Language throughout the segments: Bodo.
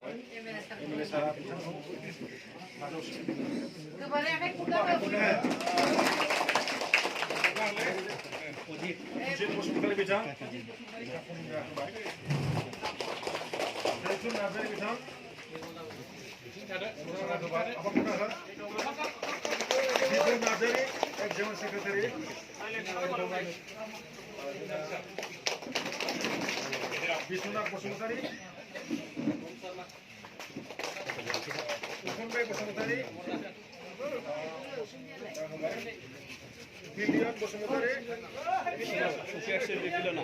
MLA सारा बिथांखौ Fujit Bosumkali बिथां Zaitun Nazari बिथां Zaitun Nazari General Secretary Biswanath Bosumkali Ukunbai Bosumkali Gilion Bosumkali Sofiak Sedi Gilion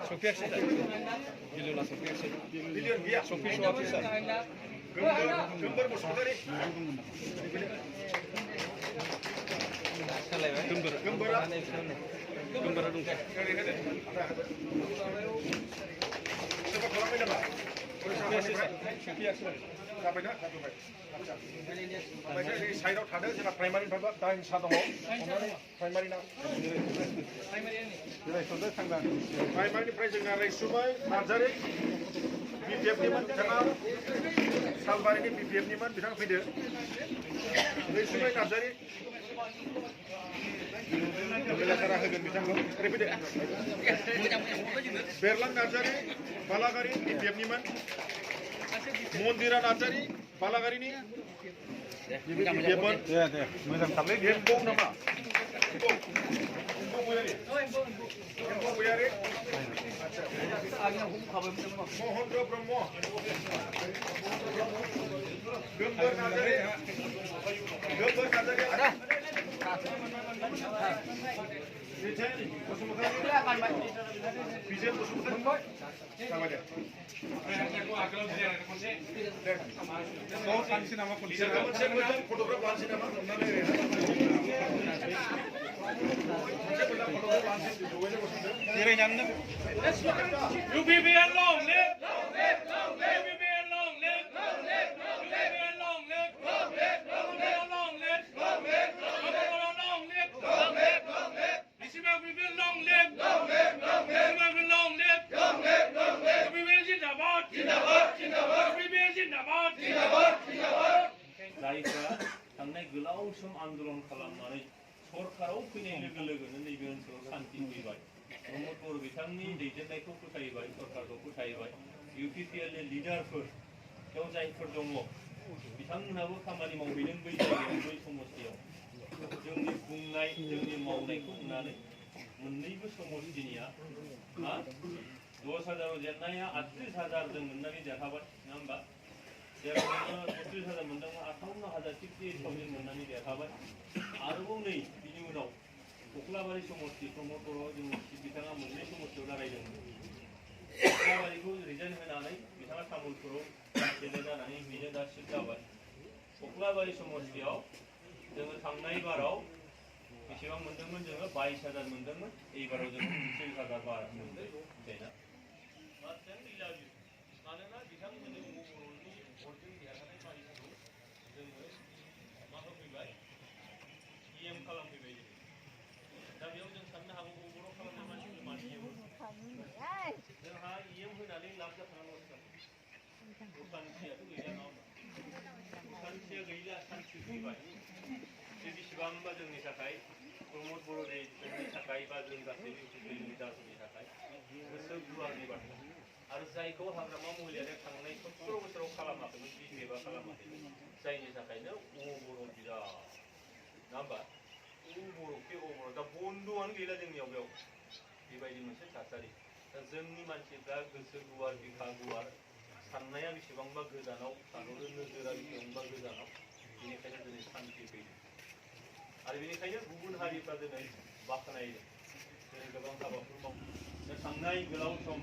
Sofiak Sedi Gilion Sofiak Sedi Gilion Bia Sofiak Officer Gembar Bosumkali Gembar dong coba kolomnya apa? Sofiak Sedi sampai dah satu baik. Baiknya di side out ada jenak primary berapa? Time satu hol. Primary nak. Primary ni. Jadi sudah sangat. Primary prize dengan Rai Sumai, Nazari, BPF ni man jangan. Salbar ini BPF ni man bidang video. Rai Sumai Nazari. Bila cara hagen bidang repeat. Berlan Nazari, Balagari BPF ni man. Mondira Nazari, Balagari ni. Ya, macam tablet game bom nama. Bom buyari. Bom buyari. Mohendra Brahmo. Gembar Nazari. Gembar Nazari ada. Vijay Bosumkali. Vijay Bosumkali. Sama dia. UPBN long live! Long live! Long live! UPBN long live! Long live! Long live! UPBN long live! Long live! Long live! Long live! Long live! Long live! Long live! Long live! UPBN long live! Long live! Long live! UPBN long live! Long live! Long live! UPBN जिंदाबाद! जिंदाबाद! जिंदाबाद! UPBN जिंदाबाद! जिंदाबाद! जिंदाबाद! जायफ्रा थांनाय गोलाव सम आन्दोलन खालामनानै सरकाराव फैनाय लोगो लोगोनो नैबे ओनसोलाव सान्थि फैबाय प्रमद बर' बिथांनि दैदेननायखौ फोथायबाय सरकारखौ फोथायबाय UPPL नि लिडारफोर बेयाव जायफोर दङ बिथांमोनहाबो खामानि मावहैदों बै जायगायाव बै समस्थियाव जोंनि बुंनाय जोंनि मावनायखौ नुनानै मोननैबो समस्थिनिया 10,000 जेननाया 38,000 जों मोननानै देरहाबाय नङा होमबा जेराव 36,000 मोनदोंमोन 58,000 68,000 मोननानै देरहाबाय आरोबाव नै बिनि उनाव कक्लाबारि समस्ति प्रमद बर' जों बिथाङा मोननै समस्तियाव रायलायदोंमोन कक्लाबारिखौ रिजाइन होनानै बिथाङा तामुलपुराव गेजेर जानानै बेजों दा सिट जाबाय कक्लाबारि समस्तियाव जोङो थांनाय बाराव बेसेबां मोनदोंमोन जोङो 22,000 मोनदोंमोन एबाराव जोङो 30,000 बारा मोनदों जायना मानोना बिथांमोननि बर'नि भटजों देरहानाय मानसिखौ जोङो मा होफैबाय EM खालामफैबाय दा बेयाव जों साननो हागौ बर' खालामनाय मानसिखौ मानियो जोंहा EM होनानै लाब जाखानांगौ सान्थियाथ' गैला नङा होमबा सान्थिया गैला सान्थि फैबाय बे बेसेबांबा जोंनि थाखाय प्रमद बर'नि थाखाय बा जों गासैबो लिडारफोरनि थाखाय गोसो गुवारनि बाथ्रा आरो जायखौ हाग्रामा महिलाया थांनाय 17 बोसोराव खालामाखैमोन बिजेपा खालामाखैमोन जायनि थाखायनो बर' बिराद नङा होमबा बर' दा बन्द'आनो गैला जोंनियाव बेयाव बेबायदि मोनसे थासारि दा जोंनि मानसिफ्रा गोसो गुवार बिखा गुवार साननाया बेसेबांबा गोजानाव सानहरो नोजोरा बेसेबांबा गोजानाव बेनिखायनो दिनै सान्थि फैदों आरो बेनिखायनो गुबुन हारिफ्रा दिनै बाख्नायदों दिनै गोबां हाबाफोर मावदों थांनाय गोलाव सम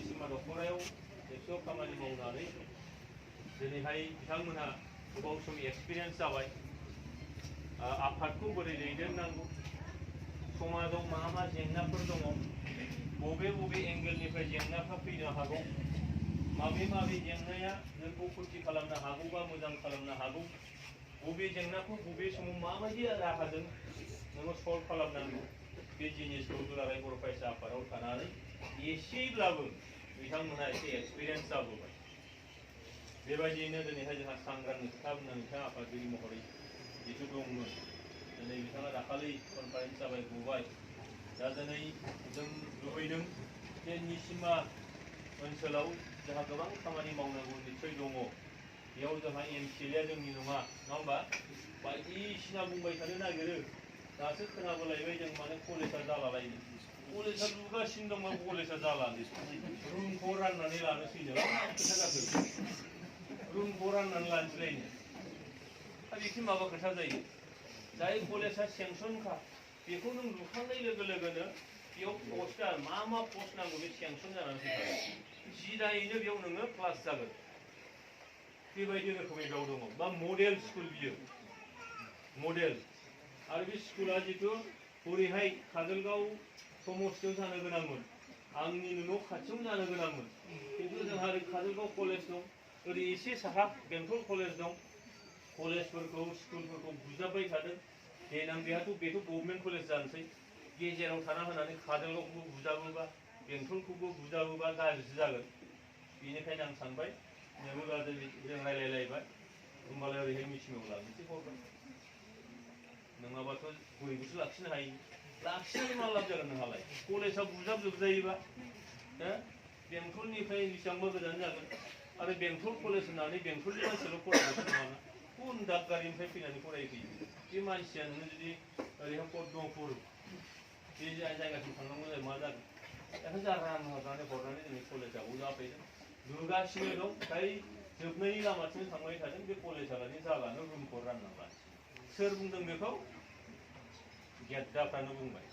सिमा दख'रायाव एक्स'आव खामानि मावनानै दिनैहाय बिथांमोनहा गोबाव सम एक्सपिरियेन्स जाबाय आफादखौ बोरै दैदेननांगौ समाजाव मा जेंनाफोर दङ बबे बबे एंगेलनिफ्राय जेंनाफ्रा फैनो हागौ माबे जेंनाया जोंखौ खुरथि खालामनो हागौ बा मोजां खालामनो हागौ बबे जेंनाखौ बबे समाव माबायदि राहाजों नोङो सल्भ खालामनांगौ बे जिनिसखौ दुलाराय बर' फरायसा आफादाव थानानै एसेब्लाबो बिथांमोनहा एसे एक्सपिरियेन्स जाबोबाय बेबायदियैनो दिनैहाय जोंहा सांग्रांनि खोथा बुंनो बिथाङा आफादगिरि महरै जिथु दंमोन दिनै बिथाङा दाखालि कनफारेन्स जाबाय गबाय दा दिनै जों लुबैदों जे निसिमा ओनसोलाव जोंहा गोबां खामानि मावनांगौ निस्सय दङ बेयाव जोंहा एमसिएलआ जोंनि नङा होमबा बायदिसिना बुंबाय थानो नागिरो दासो खोनाबोलायबाय जों माने कलेजआ जालालायनो कलेजआ लुगासिनो दंबा कलेजआ जालानो रुमखौ राननानै लानोसैनो खोथा जाखो रुमखौ राननानै लानोसैलायनो दा बेखि माबा खोथा जायो जाय कलेजआ सेंसनखा बेखौ नों लुखांनाय लोगो लोगोनो बेयाव पस्टआ मा पस्ट नांगौ बे सेंसन जानानै फैखागोन सिदायैनो बेयाव नोङो क्लास जागोन बेबायदि रोखोमै बेयाव दङ बा मडेल स्कुल बियो मडेल आरो बे स्कुला जिथु हरैहाय काजलगाव समस्तियाव जानो गोनांमोन आंनि न' खाथियावनो जानो गोनांमोन खिन्थु जोंहा ओरै काजलगाव कलेज दं ओरै एसे साहा बेंटल कलेज दं कलेजफोरखौ स्कुलफोरखौ बुजाबबाय थादों देनां बेथ' गभर्नमेन्ट कलेज जानोसै गेजेराव थाना होनानै काजलगावखौबो बुजाबोबा बेंटलखौबो बुजाबोबा गाज्रि जागोन बेनिखायनो आं सानबाय नोङो जों रायलायलायबाय होमबालाय ओरैहाय मिथिनांगौ लानोसै हरबाय नङाबाथ' बयबोसो लाखिनो हायो लाखिनानै मा लाब जागोन नोंहालाय कलेजआ बुजाबजोबजायोबा हो बेंटलनिफ्राय बेसेबांबा गोजान जागोन आरो बेंटल कलेज होननानै बेंटलनि मानसिल' फरायनायसो नङाना गुबुन दादगारिनिफ्राय फैनानै फरायफैयो बे मानसिया नोङो जुदि ओरैहाय पद्मपुर बे जायगासिम थांनांगौ जायो मा जागोन बेखौ जा रां हरनानै जोंनि कलेजआबो जाफैदों लुगासिनो दं फ्राय जोबनायनि लामाथिं थांबाय थादों बे कलेजआलाय जालानो रुमखौ रानना लानोसै सोर बुंदों बेखौ गेद्दाफ्रानो बुंबाय